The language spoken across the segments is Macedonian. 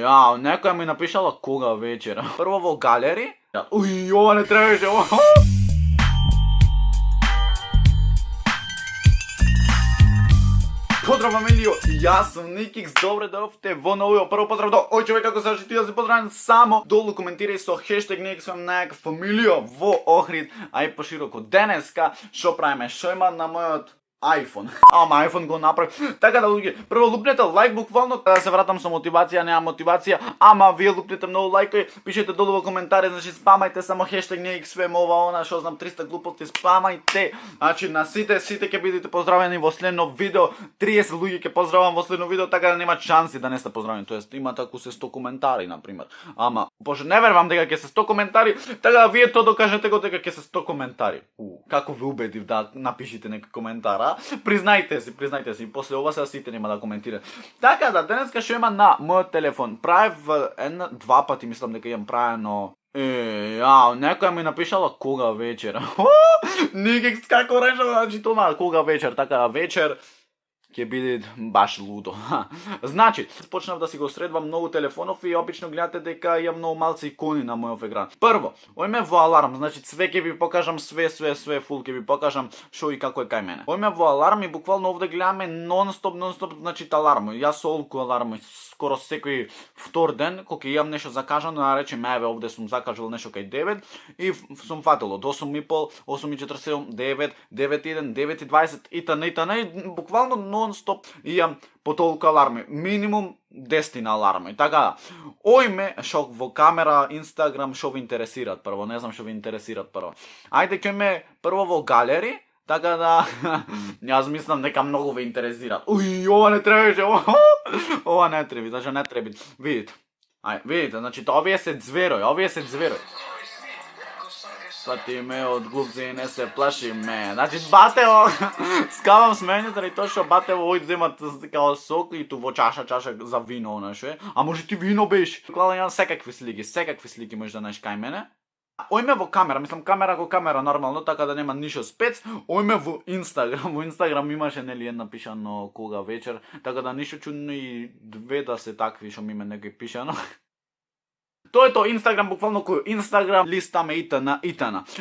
Некоја ми напишала кога вечера. Прво во галери. Ова не требаше. Поздрав, Амелио, јас сум Никикс, добре дојавте во новиот прво поздрав до ој човек, како се ти да се поздравам само долу коментирај со хештег Никикс некаква фамилија во Охрид, а и пошироко. Денеска што правиме, што има на мојот iPhone. Ама iPhone го направи. Така да луѓе, прво лупнете лайк буквално, да се вратам со мотивација, нема мотивација, ама вие лупнете многу лајкови, пишете долу во коментари, значи спамајте само хештег НXVM ова она, што знам 300 глупости, спамајте. Значи на сите ќе бидете поздравени во следно видео. 30 луѓе ќе поздравам во следно видео, така да нема шанси да не сте поздравени. Тоест има таку се 100 коментари на пример. Ама пошто не верувам дека ќе се 100 коментари, така да вие тоа докажете го дека ќе се 100 коментари. Како ве убедив да напишите некој коментар, Признајте си, после ова се сите нема да коментира. Така да, денеска што има на мојот телефон. Правев два пати, мислам дека имам правено. Некоја ми напишала кога вечер. Никакс како решава, значи тоа кога вечер, така да вечер ќе биде баш лудо. Значи, почнав да си го средвам многу телефонов и обично гледате дека имам многу малци икони на мојот екран. Прво, ојме во аларм, значи све ќе ви покажам, све фул ќе ви покажам што и како е кај мене. Ојме во аларм и буквално овде гледаме нон-стоп, значи аларм. Јас со олку аларм скоро секој втор ден, кога имам нешто закажано, наречем еве овде сум закажал нешто кај 9 и сум фатило до 8:30, 8:47, 9, 9:1, 9:20 и т.н. буквално нон-стоп имам по толку аларми, минимум 10 аларми. Така, ојме шо во камера, Инстаграм, што ви интересираат прво, не знам што ви интересираат прво. Ајде ќе прво во галери, така да јас мислам дека многу ве интересира. Ова не требаше, ова не треби, зашто не треби. Видите, значи овие се зверој. Свати ме од глупци не се плаши ме. Значи Батево, скавам смење заради тоа што Батево ој земат као сок и ту во чаша за вино она што е. А може ти вино беше? Буквално имам секакви слики може да најдеш кај мене. Ојме во камера, мислам камера нормално, така да нема ништо спец. Ојме во Инстаграм имаше нели една пишано кога вечер, така да ништо чудно и две да се такви што ми име некој пишано. Тоа е тоа, Инстаграм буквално кој Инстаграм листаме итн.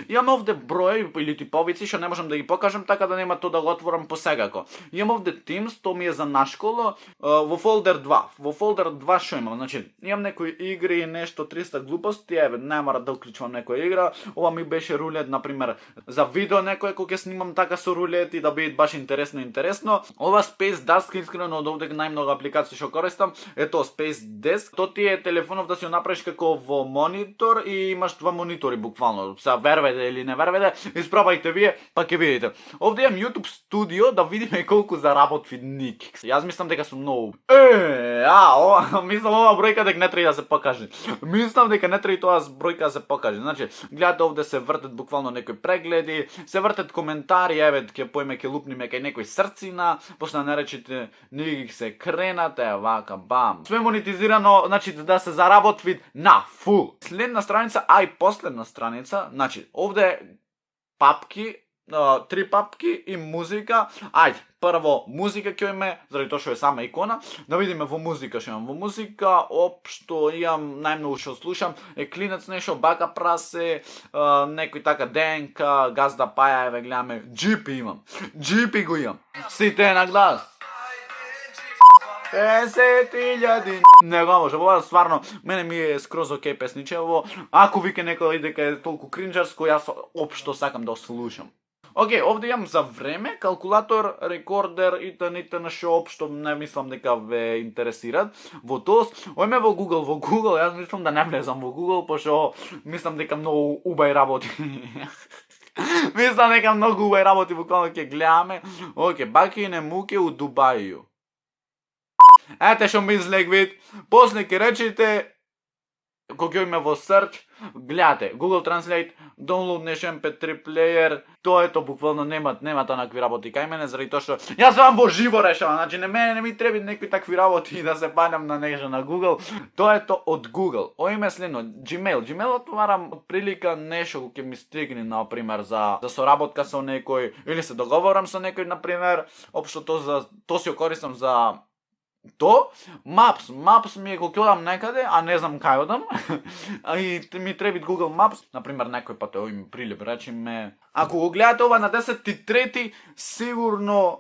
Имам овде број или типовици што не можам да ги покажам, така да нема тоа да го отворам посекако. Имам овде Teams, тоа ми е за нашколо, во фолдер 2. Во фолдер 2 што имам? Значи, имам некои игри, нешто 300 глупости, еве, не мора да уклучувам некоја игра. Ова ми беше рулет, на пример, за видео некој кога ќе снимам така со рулет и да биде баш интересно. Ова Space Desk, искрено од овде најмногу апликации што користам, е тоа Space Desk. Тоа ти е телефонов да си направиш како во монитор и имаш два монитори буквално. Са вервете или не вервете, испробајте вие, па ќе видите. Овде имам YouTube студио да видиме колку заработви Никикс. Јас мислам дека сум многу. Мислам ова бројка дека не треба да се покаже. Мислам дека не треба тоа бројка да се покаже. Значи, гледате овде се вртат буквално некои прегледи, се вртат коментари, еве ќе лупниме кај некои срцина, после наречите Никикс се кренате, вака бам. Све монетизирано, значи да се заработви на фул. Следна страница, а и последна страница, значи овде папки, 3 папки и музика. Ајде, прво музика ќе имаме, заради тоа што е сама икона. Да видиме во музика што имам. Во музика општо имам најмногу што слушам е Клинец нешто, Бака Прасе, некој така ДНК, Газда Паја, еве гледаме. Джипи имам. Джипи го имам. Сите на глас. 50.000. Не го може, ова стварно, мене ми е скроз окей песничево. Ако вика некој дека е толку кринџерско, јас општо сакам да слушам. Окей, овде имам за време, калкулатор, рекордер и т.н. што општо не мислам дека ве интересираат. Во тоа, ојме во Google, јас мислам да не влезам во Google, пошто мислам дека многу убај работи. Мислам дека многу убај работи, буквално ќе гледаме. Окей, бакине муке у Дубају. Ете што ми излег вид. После ќе речете, кога ќе во search, гледате, Google Translate, download нешто MP3 player, тоа е тоа буквално нема онакви работи кај мене, заради тоа што јас сам во живо решавам, значи не ми треба некои такви работи да се паѓам на нешто на Google. Тоа е тоа од Google. Ојме следно, Gmail отварам прилика нешто кога ќе ми стигне на пример за соработка со некој или се договорам со некој на пример, општо тоа си го користам за то, Maps ми е кога ќе одам некаде, а не знам кај одам, а и ми треба Google Maps, например, некој пат овој ми прилеп, речеме, ако го гледате ова на 10.3, сигурно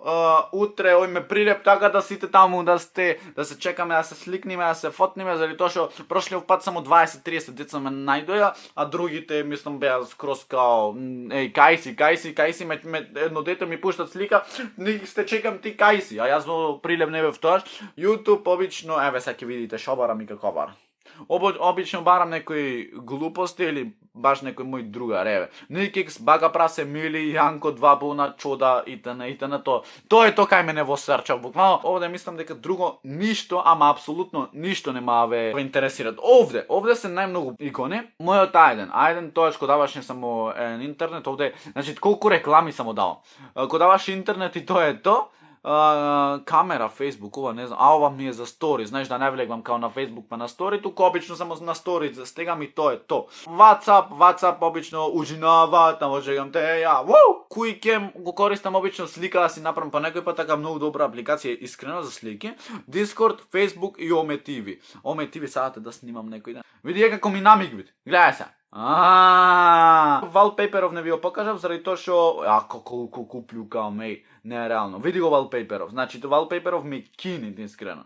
утре овој ме прилеп, така да сите таму да се чекаме, да се сликнеме, да се фотнеме, заради тоа што прошлиот пат само 20-30 деца ме најдоја, а другите мислам беа скроз као кај си, едно дете ми пуштат слика, не сте чекам ти кај си, а јас во прилеп не бев тоаш. YouTube обично, еве сега ќе видите шо барам и како барам. Обично барам некои глупости или баш некој мој другар, еве. Никикс, Бага прасе, Мили, Јанко, 2 буна, Чуда, итн. Тоа е тоа кај мене во серча, буквално. Овде мислам дека друго ништо, ама апсолутно ништо нема ве интересират. Овде се најмногу икони. Мојот ајден тоа што даваш не само интернет, овде, значи колку реклами само дал. Кога даваш интернет и тоа е тоа. Камера, Facebook, ова не знам, а ова ми е за стори, знаеш да не влегвам као на Facebook па на стори, туку обично само на стори стегам и тоа е то. WhatsApp обично ужинава, тамо жегам те, Quickcam го користам обично слика да си направам, па некој пат така многу добра апликација, искрено за слики. Discord, Facebook и Ome TV. Ome TV сакате да снимам некој ден. Види како ми намигвит. Гледај се. Wallpaperов не ви го покажав заради тоа што колку куплю меј, нереално. Види го wallpaperов. Значи wallpaperov ми кини искрено.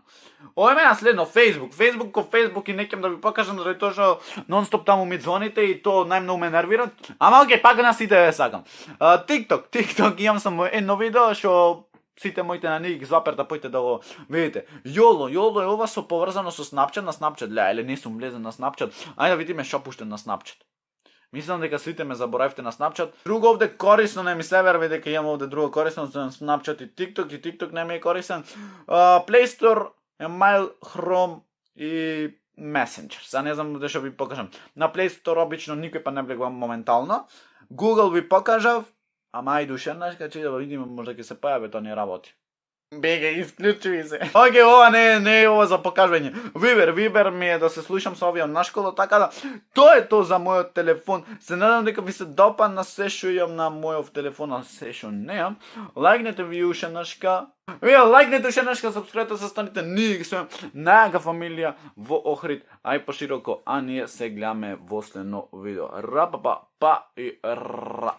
Ова е следно Facebook и не ќе да ви покажам заради тоа што нонстоп таму ми звоните и то најмногу ме нервира. Ама окей, пак на сите ве сакам. TikTok имам само едно видео што сите моите на них зваперта појте да го видите. YOLO е ова со поврзано со Snapchat, на Snapchat, или не сум влезен на Snapchat. Ајде да видиме што пуштен на Snapchat. Мислам дека сите ме заборавте на Snapchat. Друго овде корисно не ми се верва дека имам овде друго корисно за Snapchat и TikTok не ми е корисен. Play Store, Mail, Chrome и Messenger. Сега не знам што ви покажам. На Play Store обично никој па не влегувам моментално. Google ви покажав. Ама ајде уште еднаш, че да видиме, можда ќе се појави, тоа не работи. Бега, исклучи се. Океј, ова не е ова за покажување. Вибер ми е да се слушам со овие на школа, така да тоа е тоа за мојот телефон. Се надам дека ви се допадна се што имам на мојот телефон, а се што неам. Лајкнете ви уште еднашка. Лајкнете уште еднашка, сапскрајбте се, станете ние сме најака фамилија во Охрид, ај пошироко, а ние се гледаме во следно видео. Па и ра.